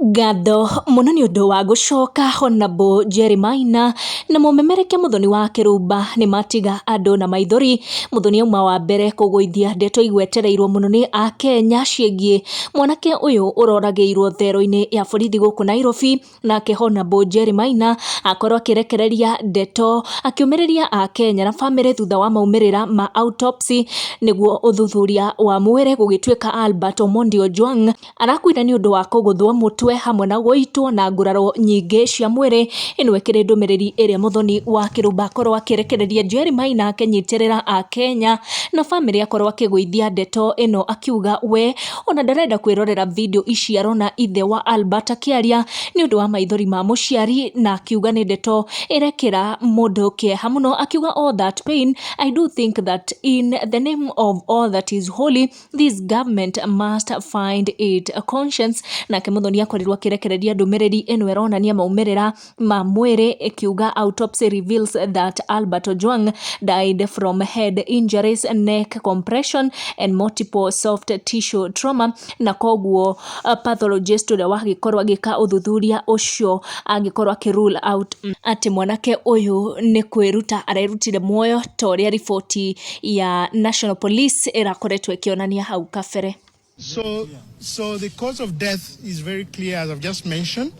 Ngatho muno ni undu wa gucoka Honorable Njeri Maina na mumemerekia muthoni wa Wakirumba ni matiga Andu na Maithori muthoni umwe wa mbere kugwithia ndeto igwetereirwo muno ni a Kenya ciengie mwanake uyu urorageirwo thero-ini ya borithi guku Nairobi nake Honorable Njeri Maina akorwo akirekereria ndeto akiumiriria a Kenya na family thutha wa maumirira ma autopsy niguo uthuthuria wa mwire gugituika Albert Omondi Ojwang arakuire ni undu wa kuguthwo mutwe hamwe na gũitwo na nguraro nyingĩ cia mwĩrĩ ĩno ĩkĩrĩ ndũmĩrĩri ĩrĩa muthoni wa Wakirumba akorwo akĩrekereria Njeri Maina akĩnyitĩrĩra a Kenya na family akorwo akĩgũithia ndeto ĩno akiuga we ona ndarenda kwĩrorera video ici arona ithe wa Albert akĩaria nĩ ũndũ wa maithori ma mũciari na akiuga nĩ ndeto ĩrekĩra mũndũ kĩeha mũno akiuga all that pain I do think that in the name of all that is holy this government must find it a conscience na muthoni akorirwo akirekereria ndumiriri eno eronania maumirira ma mwiri ikiuga autopsy reveals that Albert Ojwang died from head injuries, neck compression and multiple soft tissue trauma na koguo pathologist uria wagikorwo agika uthuthuria ucio agikorwo akirule out ati mwanake uyu ni kwiruta arerutire muoyo toria ripoti ya National Police irakoretwo ikionania hau kabere. So the cause of death is very clear, as I've just mentioned.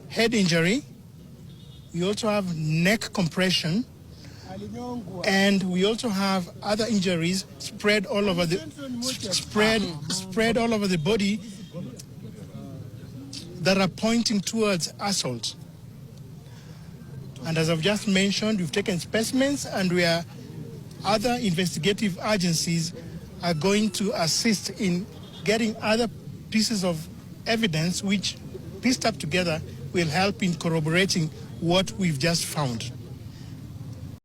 Head injury. We also have neck compression. And we also have other injuries spread all over the body that are pointing towards assault. And as I've just mentioned, we've taken specimens and other investigative agencies are going to assist in getting other pieces of evidence which, pieced up together, will help in corroborating what we've just found.